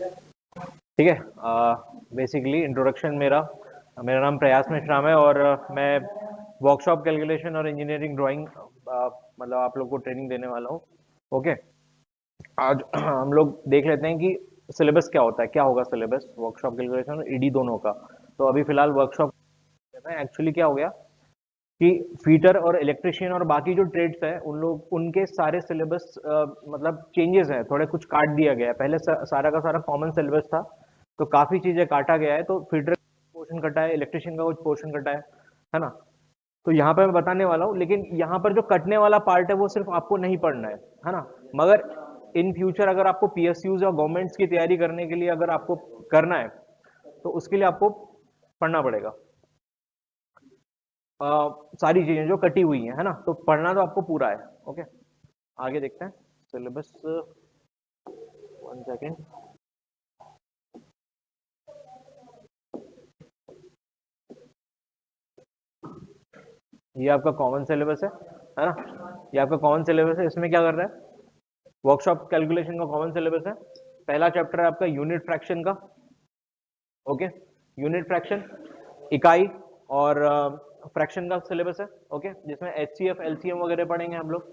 ठीक है। Basically introduction मेरा मेरा नाम प्रयास मिश्राम है और मैं वर्कशॉप कैलकुलेशन और इंजीनियरिंग ड्राइंग मतलब आप लोग को ट्रेनिंग देने वाला हूँ। ओके। आज हम लोग देख लेते हैं कि सिलेबस क्या होता है, क्या होगा सिलेबस वर्कशॉप कैलकुलेशन और ईडी दोनों का। तो अभी फिलहाल वर्कशॉप एक्चुअली क्या हो गया कि फीटर और इलेक्ट्रिशियन और बाकी जो ट्रेड्स है उन लोग उनके सारे सिलेबस मतलब चेंजेस हैं, थोड़े कुछ काट दिया गया है। पहले सारा का सारा कॉमन सिलेबस था, तो काफी चीजें काटा गया है। तो फीटर पोर्शन कटा है, इलेक्ट्रिशियन का कुछ पोर्शन कटा है ना। तो यहाँ पे मैं बताने वाला हूँ, लेकिन यहाँ पर जो कटने वाला पार्ट है वो सिर्फ आपको नहीं पढ़ना है ना। मगर इन फ्यूचर अगर आपको पीएसयूज या गवर्नमेंट्स की तैयारी करने के लिए अगर आपको करना है तो उसके लिए आपको पढ़ना पड़ेगा सारी चीजें जो कटी हुई हैं, है ना। तो पढ़ना तो आपको पूरा है। ओके, आगे देखते हैं सिलेबस। 1 सेकेंड। ये आपका कॉमन सिलेबस है ना। ये आपका कॉमन सिलेबस है। इसमें क्या कर रहा है, वर्कशॉप कैलकुलेशन का कॉमन सिलेबस है। पहला चैप्टर है आपका यूनिट फ्रैक्शन का। ओके, यूनिट फ्रैक्शन इकाई और फ्रैक्शन का सिलेबस है। ओके, जिसमें एचसीएफ एलसीएम वगैरह पढ़ेंगे हम लोग,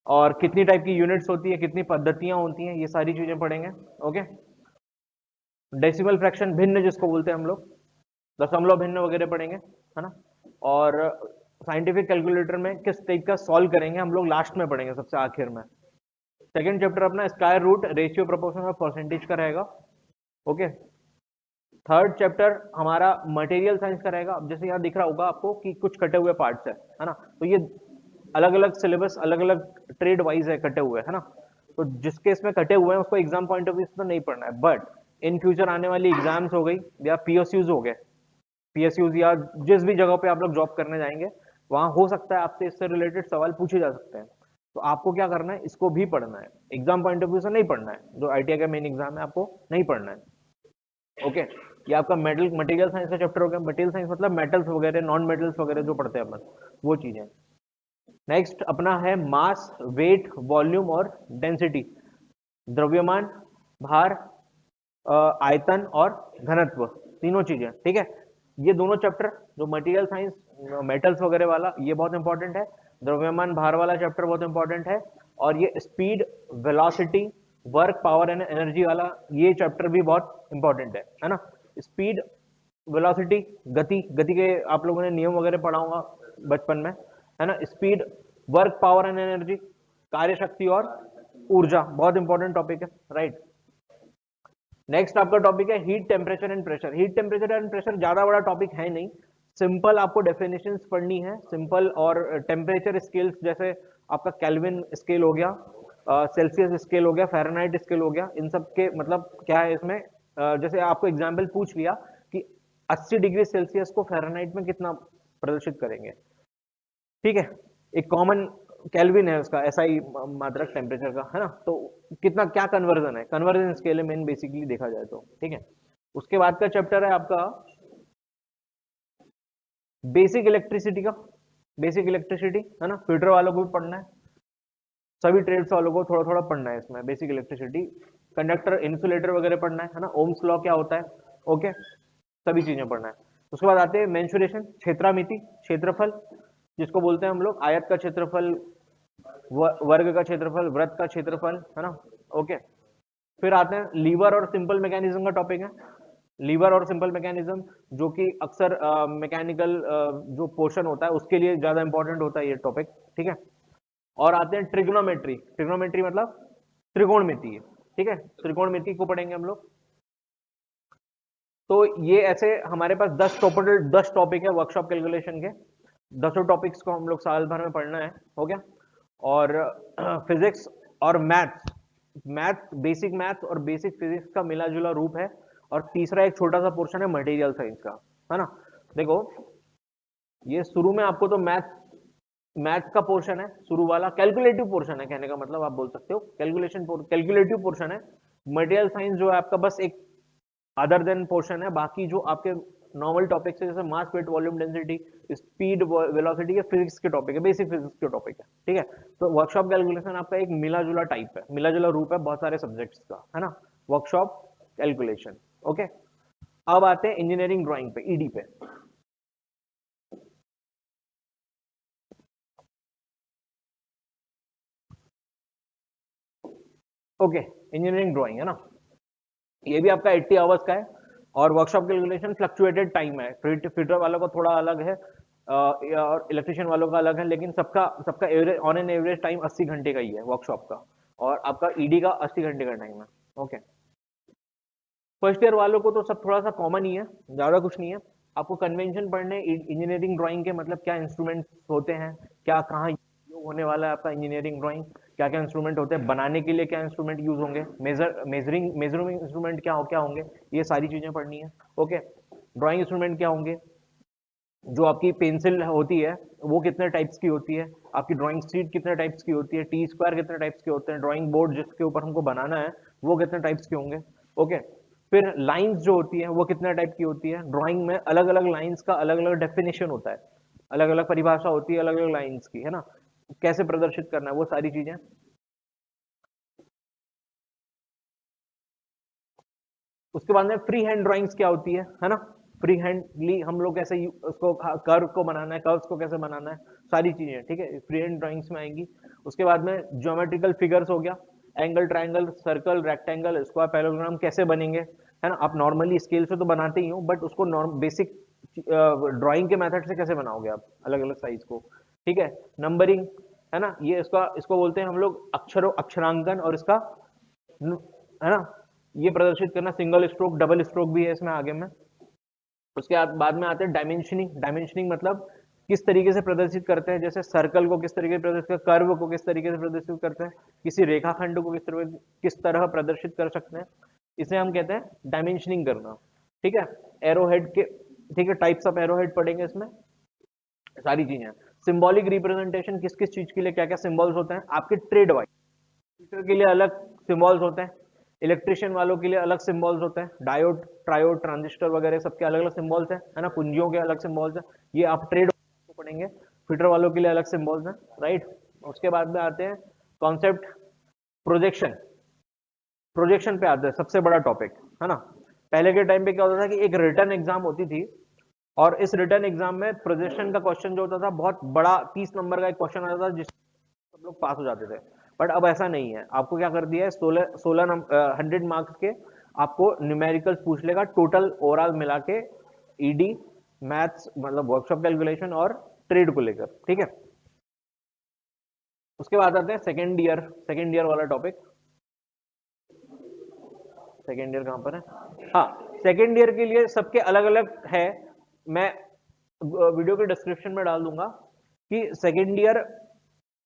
और कितनी टाइप की यूनिट्स होती है, कितनी पद्धतियां होती हैं, ये सारी चीजें पढ़ेंगे। ओके, डेसिमल फ्रैक्शन भिन्न जिसको बोलते हैं हम लोग, दशमलव भिन्न वगैरह पढ़ेंगे, है ना। और साइंटिफिक कैलकुलेटर में किस टाइप का सॉल्व करेंगे हम लोग लास्ट में पढ़ेंगे, सबसे आखिर में। सेकंड चैप्टर अपना स्क्वायर रूट रेशियो प्रोपोर्शन और परसेंटेज का रहेगा। ओके, थर्ड चैप्टर हमारा मटेरियल साइंस का रहेगा। अब जैसे यहाँ दिख रहा होगा आपको कि कुछ कटे हुए पार्ट्स है ना। तो ये अलग अलग सिलेबस, अलग अलग ट्रेड वाइज है, कटे हुए, है ना। तो जिसके इसमें कटे हुए हैं उसको एग्जाम पॉइंट ऑफ व्यू से तो नहीं पढ़ना है, बट इन फ्यूचर आने वाली एग्जाम्स हो गई या पीएसयूज हो गए, पीएसयूज या जिस भी जगह पे आप लोग जॉब करने जाएंगे वहां हो सकता है आपसे इससे रिलेटेड सवाल पूछे जा सकते हैं। तो आपको क्या करना है, इसको भी पढ़ना है। एग्जाम पॉइंट ऑफ व्यू से नहीं पढ़ना है, जो आईटीआई का मेन एग्जाम है आपको नहीं पढ़ना है। ओके, ये आपका मेटल मटेरियल साइंस का चैप्टर हो गया। मटेरियल साइंस मतलब मेटल्स वगैरह, नॉन मेटल्स वगैरह जो पढ़ते हैं अपन, वो चीजें। नेक्स्ट अपना है मास, वेट, वॉल्यूम और डेंसिटी। द्रव्यमान, भार, आयतन और घनत्व, तीनों चीजें। ठीक है, ये दोनों चैप्टर जो मटेरियल साइंस मेटल्स वगैरह वाला, ये बहुत इंपॉर्टेंट है। द्रव्यमान भार वाला चैप्टर बहुत इंपॉर्टेंट है। और ये speed, velocity, work, power and energy वाला ये चैप्टर भी बहुत इंपॉर्टेंट है ना। स्पीड, वेलोसिटी, गति, गति के आप लोगों ने नियम वगैरह पढ़ा होगा बचपन में, है ना। Speed, work, power and energy, कार्य शक्ति और ऊर्जा, बहुत इंपॉर्टेंट टॉपिक है, राइट। नेक्स्ट आपका टॉपिक है heat, temperature and pressure. Heat, temperature and pressure ज्यादा बड़ा टॉपिक है नहीं, सिंपल आपको डेफिनेशंस पढ़नी है, सिंपल। और टेम्परेचर स्केल्स जैसे आपका केल्विन स्केल हो गया, सेल्सियस स्केल हो गया, फ़ारेनहाइट स्केल हो गया, इन सब के मतलब क्या है इसमें। जैसे आपको एग्जाम्पल पूछ लिया कि 80 डिग्री सेल्सियस को फ़ारेनहाइट में कितना प्रदर्शित करेंगे, ठीक है। एक कॉमन केल्विन है उसका, ऐसा ही मात्रक टेम्परेचर का, है ना। तो कितना क्या कन्वर्जन है, कन्वर्जन स्केल है मेन बेसिकली देखा जाए तो, ठीक है। उसके बाद का चैप्टर है आपका बेसिक इलेक्ट्रिसिटी का। बेसिक इलेक्ट्रिसिटी, है ना, फीडर वालों को भी पढ़ना है, सभी ट्रेड्स वालों को थोड़ा थोड़ा पढ़ना है इसमें बेसिक इलेक्ट्रिसिटी। कंडक्टर, इंसुलेटर वगैरह पढ़ना है ना, ओम्स लॉ क्या होता है। ओके, सभी चीजें पढ़ना है। उसके बाद आते हैं मेंसुरेशन, क्षेत्रामिति, क्षेत्रफल जिसको बोलते हैं हम लोग, आयत का क्षेत्रफल, वर्ग का क्षेत्रफल, वृत्त का क्षेत्रफल, है ना। ओके, फिर आते हैं लीवर और सिंपल मैकेनिज्म का टॉपिक है। लीवर और सिंपल मैकेनिज्म जो कि अक्सर मैकेनिकल जो पोर्शन होता है उसके लिए ज्यादा इंपॉर्टेंट होता है ये टॉपिक, ठीक है। और आते हैं ट्रिग्नोमेट्री। ट्रिग्नोमेट्री मतलब त्रिकोणमिति, ठीक है, त्रिकोणमिति को पढ़ेंगे हम लोग। तो ये ऐसे हमारे पास 10 टॉपिक है वर्कशॉप कैलकुलेशन के। 10 टॉपिक्स को हम लोग साल भर में पढ़ना है, हो गया। और फिजिक्स और मैथ्स, बेसिक मैथ्स और बेसिक फिजिक्स का मिला जुला रूप है। और तीसरा एक छोटा सा पोर्शन है मटेरियल साइंस का, है ना। देखो, ये शुरू में आपको तो मैथ्स का पोर्शन है, शुरू वाला कैलकुलेटिव पोर्शन है, कहने का मतलब आप बोल सकते हो कैलकुलेटिव पोर्शन है। मटेरियल साइंस जो है आपका बस एक अदर देन पोर्शन है। बाकी जो आपके नॉर्मल टॉपिक्स है जैसे mass, weight, volume, density, speed, velocity के फिजिक्स के टॉपिक है, बेसिक फिजिक्स के टॉपिक है, ठीक है। तो वर्कशॉप कैलकुलेशन आपका एक मिला जुला टाइप है, मिला जुला रूप है बहुत सारे सब्जेक्ट्स का, है ना। Workshop calculation. ओके, अब आते हैं इंजीनियरिंग ड्राइंग पे, ईडी पे। ओके, इंजीनियरिंग ड्राइंग है ना, ये भी आपका 80 आवर्स का है और वर्कशॉप कैलकुलेशन फ्लक्चुएटेड टाइम है। फिटर वालों का थोड़ा अलग है और इलेक्ट्रिशियन वालों का अलग है, लेकिन सबका सबका average on an average time 80 घंटे का ही है वर्कशॉप का, और आपका ईडी का 80 घंटे का टाइम है। ओके, फर्स्ट ईयर वालों को तो सब थोड़ा सा कॉमन ही है, ज्यादा कुछ नहीं है। आपको कन्वेंशन पढ़ने इंजीनियरिंग ड्राइंग के, मतलब क्या इंस्ट्रूमेंट होते हैं, क्या कहाँ यूज होने वाला है आपका इंजीनियरिंग ड्राइंग, क्या क्या इंस्ट्रूमेंट होते हैं, बनाने के लिए क्या इंस्ट्रूमेंट यूज होंगे, मेजरिंग इंस्ट्रूमेंट क्या होंगे, ये सारी चीजें पढ़नी है। ओके, ड्राइंग इंस्ट्रूमेंट क्या होंगे, जो आपकी पेंसिल होती है वो कितने टाइप्स की होती है, आपकी ड्राइंग शीट कितने टाइप्स की होती है, टी स्क्वायर कितने टाइप्स के होते हैं, ड्राइंग बोर्ड जिसके ऊपर हमको बनाना है वो कितने टाइप्स के होंगे। ओके, फिर लाइंस जो होती है वो कितने टाइप की होती है, ड्राइंग में अलग अलग लाइंस का अलग अलग डेफिनेशन होता है, अलग अलग परिभाषा होती है अलग अलग लाइंस की, है ना, कैसे प्रदर्शित करना है, वो सारी चीजें। उसके बाद में फ्री हैंड ड्राइंग्स क्या होती है ना, फ्री हैंडली हम लोग कैसे उसको कर्व को बनाना है, कर्व्स को कैसे बनाना है, सारी चीजें, ठीक है, फ्री हैंड ड्राइंग्स में आएंगी। उसके बाद में ज्योमेट्रिकल फिगर्स हो गया, angle, triangle, circle, rectangle, square, parallelogram कैसे बनेंगे, है ना, आप नॉर्मली स्केल से तो बनाते ही हो, बट उसको बेसिक ड्राइंग के मेथड से कैसे बनाओगे आप अलग अलग साइज को, ठीक है। नंबरिंग, है ना, ये इसका इसको बोलते हैं हम लोग अक्षरांकन, और इसका है ना, ये प्रदर्शित करना, सिंगल स्ट्रोक, डबल स्ट्रोक भी है इसमें आगे में। उसके बाद में आते हैं डायमेंशनिंग। डायमेंशनिंग मतलब किस तरीके से प्रदर्शित करते हैं, जैसे सर्कल को किस तरीके से प्रदर्शित करते हैं, कर्व को किस तरीके से प्रदर्शित करते हैं, किसी रेखाखंड को किस तरह प्रदर्शित कर सकते हैं, इसे हम कहते हैं डायमेंशनिंग करना, ठीक है। एरोहेड के, ठीक है, टाइप्स ऑफ एरोहेड पढ़ेंगे इसमें, सारी चीजें। सिंबॉलिक रिप्रेजेंटेशन, किस किस चीज के लिए क्या क्या सिंबल्स होते हैं आपके ट्रेड वाइज, हीटर के लिए अलग सिंबल्स होते हैं, इलेक्ट्रिशियन वालों के लिए अलग सिंबल्स होते हैं, डायोड, ट्रायोड, ट्रांजिस्टर वगैरह सबके अलग अलग सिंबल्स हैं, है ना, कुंजियों के अलग सिंबल्स हैं, ये आप ट्रेड को पढ़ेंगे। फिटर वालों के लिए अलग सिंबल्स हैं, राइट। उसके बाद में आते हैं कॉन्सेप्ट प्रोजेक्शन। प्रोजेक्शन पे आते हैं, सबसे बड़ा टॉपिक, है ना। पहले के टाइम पे क्या होता था कि एक रिटर्न एग्जाम होती थी, और इस रिटर्न एग्जाम में प्रोजेक्शन का क्वेश्चन जो होता था बहुत बड़ा, 30 नंबर का एक क्वेश्चन आता था, जिस सब लोग पास हो जाते थे। बट अब ऐसा नहीं है, आपको क्या कर दिया है, 100 मार्क्स के आपको न्यूमेरिकल्स पूछ लेगा, टोटल ओवरऑल मिला के, ईडी, मैथ्स मतलब वर्कशॉप कैलकुलेशन और ट्रेड को लेकर, ठीक है। उसके बाद आते हैं सेकेंड ईयर वाला टॉपिक। सेकेंड ईयर कहां पर है, हाँ, सेकेंड ईयर के लिए सबके अलग अलग है, मैं वीडियो के डिस्क्रिप्शन में डाल दूंगा कि सेकेंड ईयर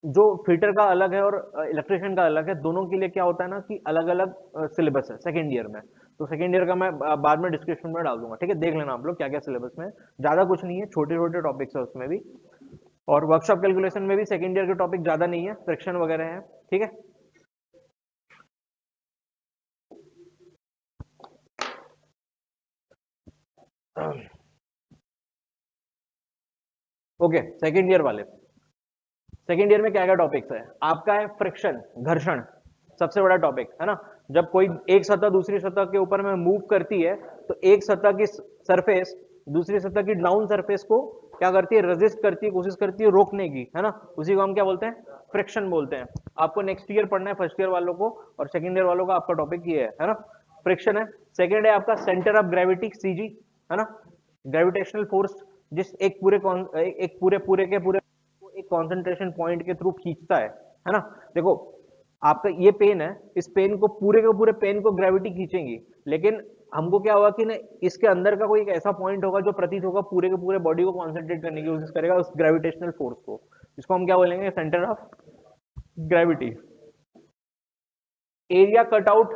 जो फिटर का अलग है और इलेक्ट्रिशियन का अलग है, दोनों के लिए क्या होता है ना कि अलग अलग सिलेबस है सेकेंड ईयर में। तो सेकेंड ईयर का मैं बाद में डिस्क्रिप्शन में डाल दूंगा, ठीक है, देख लेना आप लोग क्या क्या सिलेबस में है। ज्यादा कुछ नहीं है, छोटे छोटे टॉपिक्स है उसमें भी, और वर्कशॉप कैलकुलेशन में भी सेकेंड ईयर के टॉपिक ज्यादा नहीं है, फ्रिक्शन वगैरह है, ठीक है। ओके, सेकेंड ईयर वाले, सेकेंड ईयर में क्या क्या टॉपिक्स है आपका, है फ्रिक्शन, घर्षण, सबसे बड़ा टॉपिक है ना। जब कोई एक सतह दूसरी सतह के ऊपर में मूव करती है, तो एक सतह की सरफेस दूसरी सतह की डाउन सरफेस को क्या करती है, रेजिस्ट करती है, कोशिश करती है रोकने की, है ना, उसी को हम क्या बोलते हैं, फ्रिक्शन बोलते हैं। आपको नेक्स्ट ईयर पढ़ना है, फर्स्ट ईयर वालों को और सेकेंड ईयर वालों का आपका टॉपिक ये है ना, फ्रिक्शन है। सेकेंड है आपका सेंटर ऑफ ग्रेविटी, सीजी, है ना, ग्रेविटेशनल फोर्स, जिस एक पूरे पूरे के पूरे एक कंसंट्रेशन पॉइंट के थ्रू खींचता है ना। देखो, आपका ये पेन है, इस पेन को पूरे के पूरे पेन को ग्रेविटी खींचेंगी, लेकिन हमको क्या होगा कि ना, इसके अंदर का कोई एक ऐसा पॉइंट होगा जो प्रतीत होगा पूरे के पूरे बॉडी को कॉन्सेंट्रेट करने की कोशिश करेगा उस ग्रेविटेशनल फोर्स को, इसको हम क्या बोलेंगे, centre of gravity. Area cutout,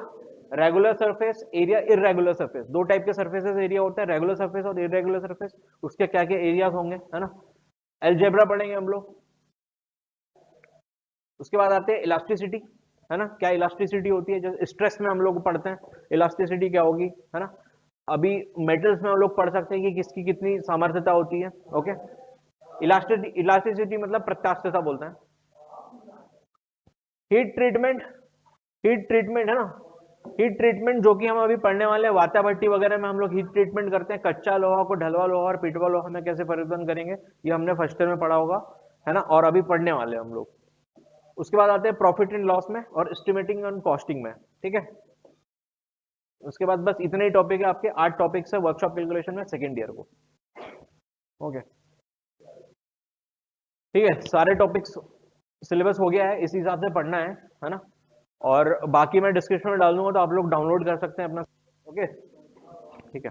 regular surface, area irregular surface, दो टाइप के सरफेसेस एरिया होता है, रेगुलर सरफेस और इरेगुलर सरफेस, उसके क्या क्या एरियाज होंगे, है ना। एलजेब्रा पढ़ेंगे हम लोग। उसके बाद आते हैं इलास्टिसिटी, है ना, क्या इलास्टिसिटी होती है, जैसे स्ट्रेस में हम लोग पढ़ते हैं इलास्टिसिटी क्या होगी, है ना। अभी मेटल्स में हम लोग पढ़ सकते हैं कि किसकी कितनी सामर्थ्यता होती है। ओके, इलास्टिसिटी मतलब प्रत्यास्थता बोलते हैं। हीट ट्रीटमेंट, हीट ट्रीटमेंट, है ना, हीट ट्रीटमेंट जो कि हम अभी पढ़ने वाले हैं, वाता भट्टी वगैरह में हम लोग हीट ट्रीटमेंट करते हैं, कच्चा लोहा को ढलवा लोहा और पिटवा लोहा में कैसे परिवर्तन करेंगे, ये हमने फर्स्ट ईयर में पढ़ा होगा, है ना, और अभी पढ़ने वाले हैं हम लोग। उसके बाद आते हैं प्रॉफिट एंड लॉस में और एस्टिमेटिंग एंड कॉस्टिंग में, ठीक है। उसके बाद बस इतने ही टॉपिक है आपके, 8 टॉपिक्स है वर्कशॉप कैलकुलेशन में सेकेंड ईयर को। ओके, ठीक है, सारे टॉपिक्स सिलेबस हो गया है, इसी हिसाब से पढ़ना है ना। और बाकी मैं डिस्क्रिप्शन में डाल दूंगा तो आप लोग डाउनलोड कर सकते हैं अपना। ओके, ठीक है।